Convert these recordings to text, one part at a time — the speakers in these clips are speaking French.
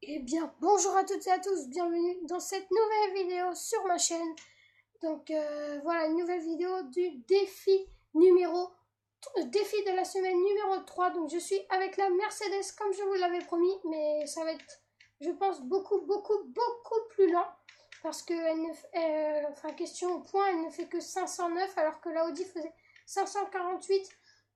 Eh bien, bonjour à toutes et à tous, bienvenue dans cette nouvelle vidéo sur ma chaîne. Donc voilà, une nouvelle vidéo du défi défi de la semaine numéro 3. Donc je suis avec la Mercedes comme je vous l'avais promis, mais ça va être, je pense, beaucoup plus lent. Parce que, question au point, elle ne fait que 509 alors que la Audi faisait 548.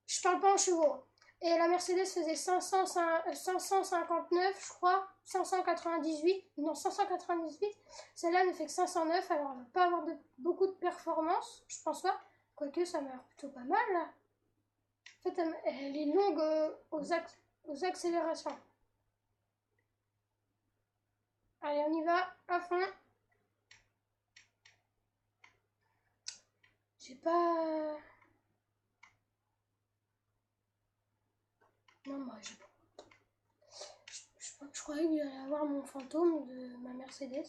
Je parle pas en chevaux. Et la Mercedes faisait 559, je crois, 598, non 598. Celle-là ne fait que 509, alors elle va pas avoir beaucoup de performance, je pense pas. Quoique ça m'a l'air plutôt pas mal là. En fait, elle est longue aux accélérations. Allez, on y va, à fond. J'ai pas... Non, moi j'ai pas... Je croyais qu'il allait avoir mon fantôme de ma Mercedes.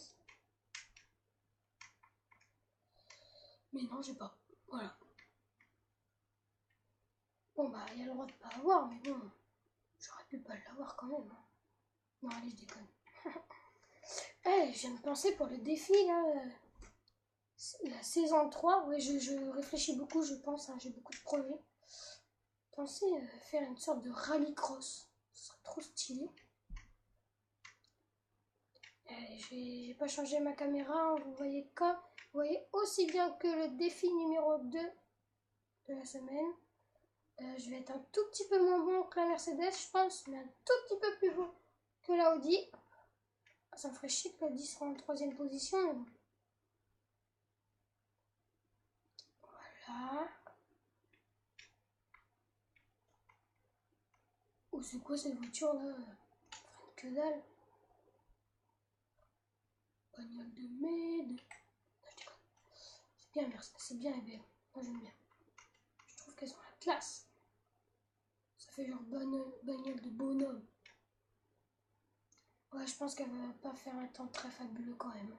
Mais non, j'ai pas. Voilà. Bon bah, il y a le droit de pas avoir, mais bon, j'aurais pu pas l'avoir quand même. Hein. Non, allez, je déconne. Eh, je viens de penser pour le défi, là, la saison 3, ouais, je réfléchis beaucoup, je pense, hein, j'ai beaucoup de projets. Pensez faire une sorte de rallycross, ce serait trop stylé. J'ai pas changé ma caméra, hein, vous voyez quoi? Vous voyez aussi bien que le défi numéro 2 de la semaine. Je vais être un tout petit peu moins bon que la Mercedes, je pense, mais un tout petit peu plus bon que la Audi. Ça me ferait chier que la Audi soit en 3ème position, mais bon. Voilà. Oh, c'est quoi cette voiture là? Que dalle. Bagnole de merde. C'est bien, merci. C'est bien les BM. Moi j'aime bien. Je trouve qu'elles ont la classe. Ça fait genre bagnole de bonhomme. Ouais, je pense qu'elle va pas faire un temps très fabuleux quand même.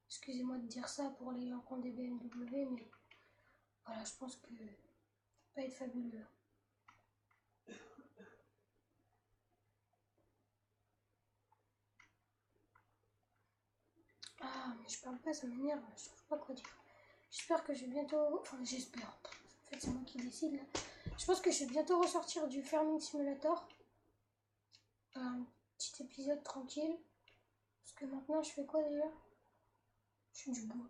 Excusez-moi de dire ça pour les gens qui ont des BMW, mais voilà, je pense que ça va pas être fabuleux. Ah, mais je parle pas, ça m'énerve, je trouve pas quoi dire. J'espère que je vais bientôt... Enfin, j'espère. En fait, c'est moi qui décide, là. Je pense que je vais bientôt ressortir du Farming Simulator. Un petit épisode tranquille. Parce que maintenant, je fais quoi, d'ailleurs? Je fais du bois.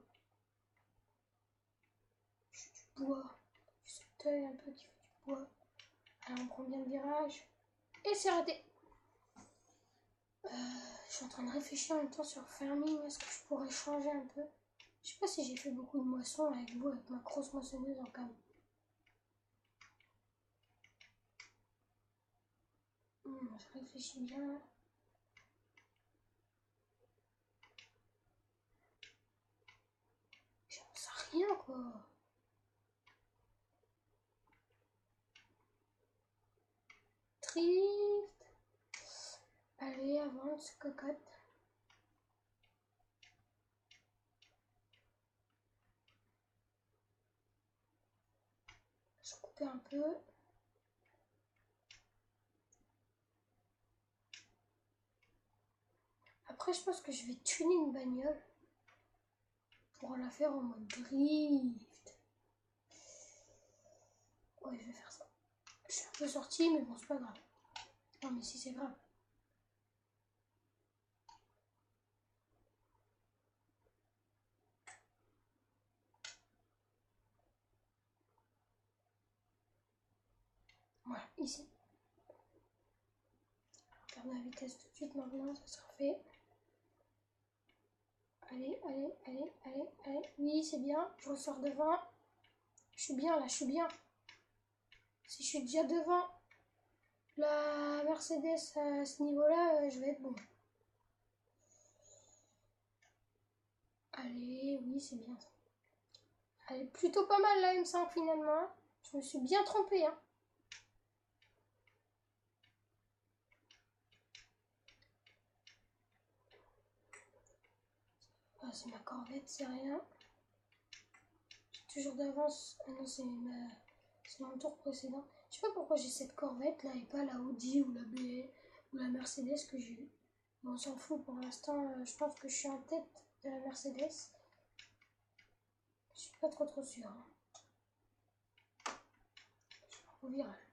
Je fais du bois. J'ai cet œil un peu qui fait du bois. Alors, on prend bien le virage. Et c'est raté. Je suis en train de réfléchir en même temps sur Farming. Est-ce que je pourrais changer un peu? Je sais pas si j'ai fait beaucoup de moissons avec vous, avec ma grosse moissonneuse en cam. Je réfléchis bien. J'en sais rien quoi. Triste. Allez, avance, cocotte. Je coupe un peu. Après, je pense que je vais tuner une bagnole pour la faire en mode drift. Ouais, je vais faire ça. Je suis un peu sortie, mais bon, c'est pas grave. Non, mais si, c'est grave. Voilà, ici. On regarde la vitesse tout de suite maintenant, ça sera fait. Allez, allez, allez, allez, allez. Oui, c'est bien. Je ressors devant. Je suis bien là, je suis bien. Si je suis déjà devant la Mercedes à ce niveau-là, je vais être bon. Allez, oui, c'est bien. Elle est plutôt pas mal la M5 finalement. Je me suis bien trompée. Hein. Ah, c'est ma Corvette, c'est rien. J'ai toujours d'avance. Ah non, c'est mon tour précédent. Je sais pas pourquoi j'ai cette Corvette là et pas la Audi ou la B ou la Mercedes que j'ai eu. Bon, on s'en fout pour l'instant. Je pense que je suis en tête de la Mercedes. Je suis pas trop sûr. Hein. Je suis au virage.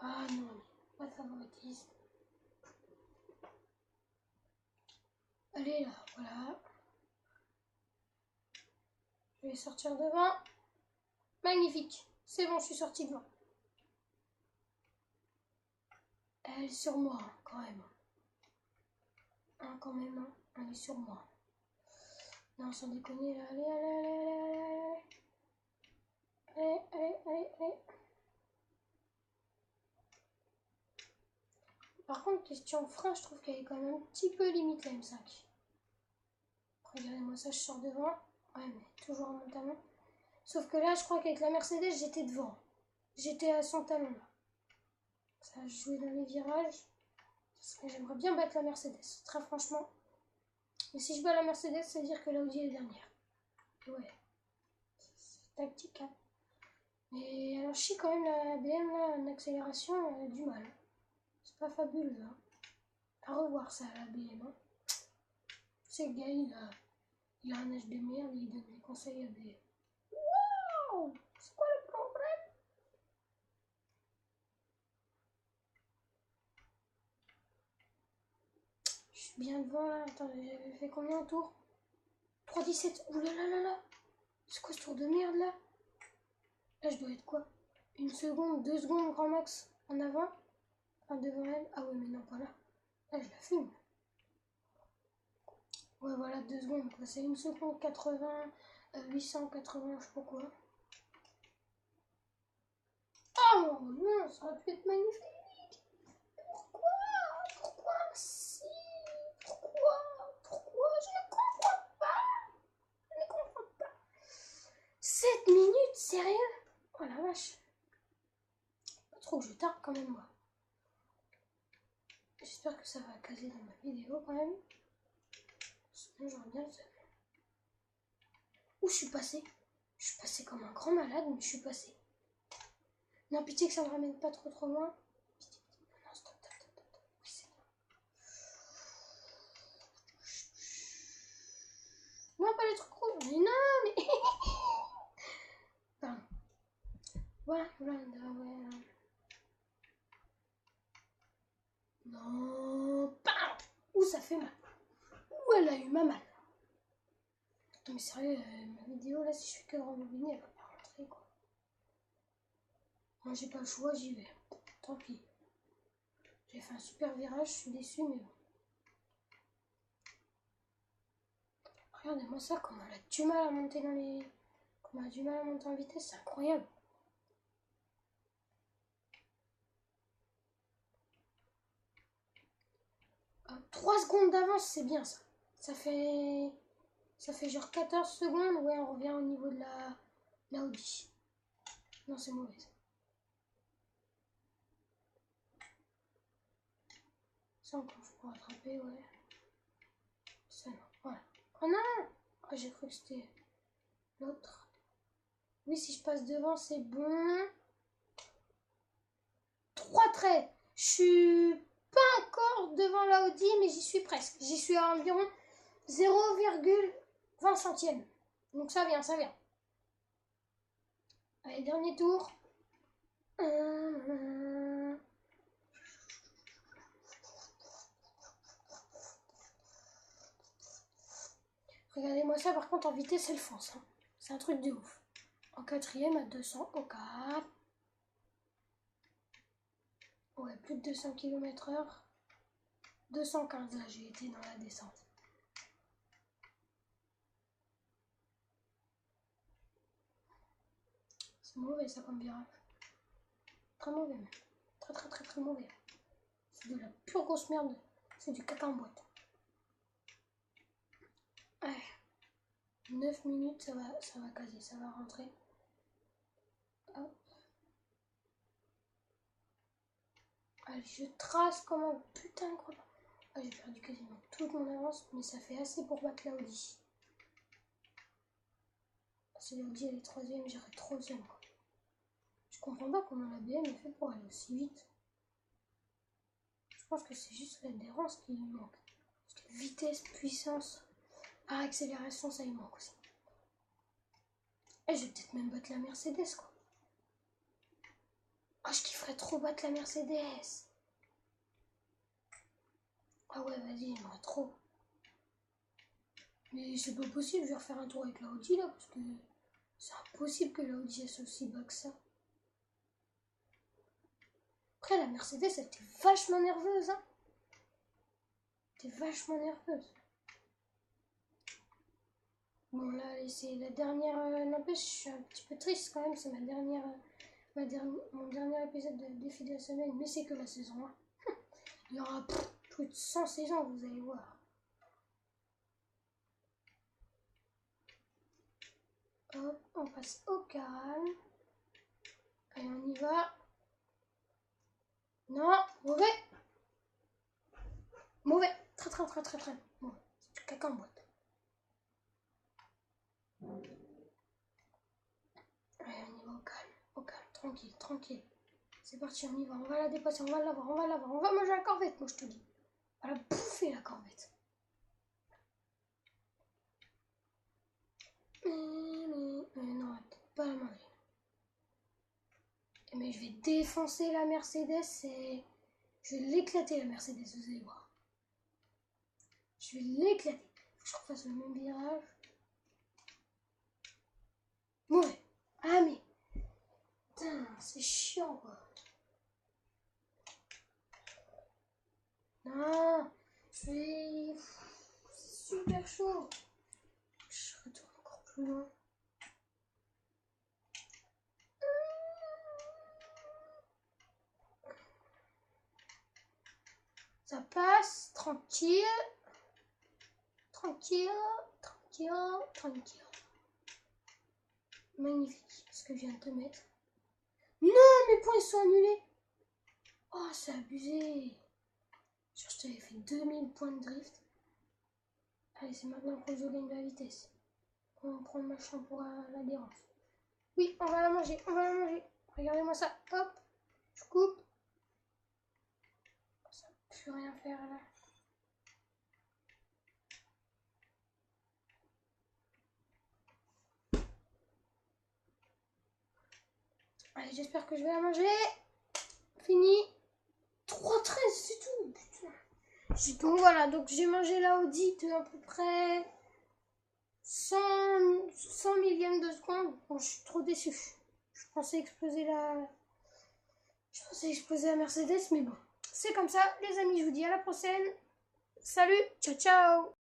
Ah non, pas de favoritisme. Allez là, voilà. Je vais sortir devant. Magnifique. C'est bon, je suis sortie devant. Elle est sur moi, hein, quand même. Hein, quand même, hein. Elle est sur moi. Non, sans déconner, là. Allez, allez, allez, allez, allez, allez, allez, allez, allez. Par contre, question frein, je trouve qu'elle est quand même un petit peu limite, la M5. Regardez-moi ça, je sors devant. Ouais, mais toujours à mon talon. Sauf que là, je crois qu'avec la Mercedes, j'étais devant. J'étais à son talon, là. Ça a joué dans les virages. J'aimerais bien battre la Mercedes, très franchement. Mais si je bats la Mercedes, ça veut dire que l'Audi est dernière. Ouais, c'est tactique, hein. Mais alors, je sais quand même, la BM, là, en accélération, elle a du mal. C'est pas fabuleux, hein. À revoir ça, la BM, hein. C'est le gars, il a un âge de merde, il donne des conseils à des... Wow! C'est quoi le problème? Je suis bien devant, là. Attends, j'avais fait combien au tour? 3,17. Ouh là là là là! C'est quoi ce tour de merde, là? Là, je dois être quoi? 1 seconde, 2 secondes, grand max, en avant? Enfin, devant elle. Ah ouais, mais non, pas là. Là, je la fume. Ouais, voilà, 2 secondes, quoi. C'est 1 seconde 80, 880, je sais pas quoi. Oh non, ça aurait pu être magnifique. Pourquoi? Pourquoi si? Pourquoi? Je ne comprends pas. Je ne comprends pas. 7 minutes, sérieux? Oh la vache. Pas trop que je tarde quand même, moi. J'espère que ça va caser dans ma vidéo quand même. Sinon, j'aurais bien le seum. Où je suis passée? Je suis passée comme un grand malade, mais je suis passée. Non, pitié que ça me ramène pas trop loin. Pitié. Non, stop. Oui, c'est bon. Non, pas les trucs rouges. Mais non, mais... Pardon. Voilà. Non, pas. Ouh, ça fait mal. Ouh, elle a eu ma mal. Non, mais sérieux, ma vidéo, là, si je fais que rembobiner, elle va pas rentrer, quoi. Moi, j'ai pas le choix, j'y vais. Tant pis. J'ai fait un super virage, je suis déçue, mais bon. Regardez-moi ça, comment elle a du mal à monter dans les... Comment elle a du mal à monter en vitesse, c'est incroyable. Ah, 3 secondes d'avance, c'est bien ça. Ça fait genre 14 secondes. Ouais, on revient au niveau de la Audi. Non, c'est mauvais. Ça encore, je peux rattraper, ouais. Ça non, voilà. Oh non! Oh, j'ai cru que c'était l'autre. Oui, si je passe devant, c'est bon. 3 traits. Je suis pas encore devant la Audi, mais j'y suis presque. J'y suis à environ 0,20 centièmes. Donc ça vient, ça vient. Allez, dernier tour. Regardez-moi ça, par contre, en vitesse, elle fonce. Hein. C'est un truc de ouf. En quatrième à 200 au 4. Ouais, plus de 200 km/h. 215, là, j'ai été dans la descente. C'est mauvais, ça, comme virage. Très mauvais, même. Très mauvais. C'est de la pure grosse merde. C'est du caca en boîte. Ouais. 9 minutes, ça va caser, ça va rentrer. Hop. Allez, je trace comme un putain de gros. Ah, j'ai perdu quasiment toute mon avance, mais ça fait assez pour battre la Audi. Si l'Audi elle est troisième, j'irai troisième, quoi. Je comprends pas comment la BM est faite pour aller aussi vite. Je pense que c'est juste l'adhérence qui lui manque. Parce que vitesse, puissance, accélération, ça lui manque aussi. Et je vais peut-être même battre la Mercedes, quoi. Ah, je kifferais trop battre la Mercedes. Ah ouais, vas-y, j'aimerais trop. Mais c'est pas possible, je vais refaire un tour avec la Audi là, parce que c'est impossible que la Audi soit aussi bas que ça. Après, la Mercedes, elle était vachement nerveuse, hein. Elle était vachement nerveuse. Bon, là, c'est la dernière. N'empêche, je suis un petit peu triste quand même, c'est mon dernier épisode de défi de la semaine, mais c'est que la saison 1. Il y aura plus de 100 saisons, vous allez voir. Hop, on passe au calme. Allez, on y va. Non, mauvais. Mauvais. Très. Bon, c'est du caca en boîte. Allez, on y va au calme, tranquille. C'est parti, on y va, on va la dépasser, on va l'avoir, on va manger la corvette, moi je te dis. On va la bouffer la corvette. Non, on va peut-être pas la manger. Mais je vais défoncer la Mercedes et je vais l'éclater la Mercedes, vous allez voir. Je vais l'éclater. Faut que je refasse le même virage. Mauvais. Ah mais... Putain, c'est chiant quoi. Non, je vais... C'est super chaud. Je retourne encore plus loin. Ça passe, tranquille. Magnifique, ce que je viens de te mettre. Non, mes points ils sont annulés. Oh, c'est abusé. Genre, je t'avais fait 2000 points de drift. Allez, c'est maintenant qu'on je gagne de la vitesse. On va prendre machin pour l'adhérence. Oui, on va la manger. Regardez-moi ça. Hop, je coupe. Ça ne peut plus rien faire là. Allez, j'espère que je vais la manger. Fini. 3,13, c'est tout. Putain. Donc voilà, donc j'ai mangé la Audi de à peu près 100 millièmes de seconde. Bon, je suis trop déçue. Je pensais exploser la Mercedes, mais bon. C'est comme ça, les amis, je vous dis à la prochaine. Salut, ciao ciao.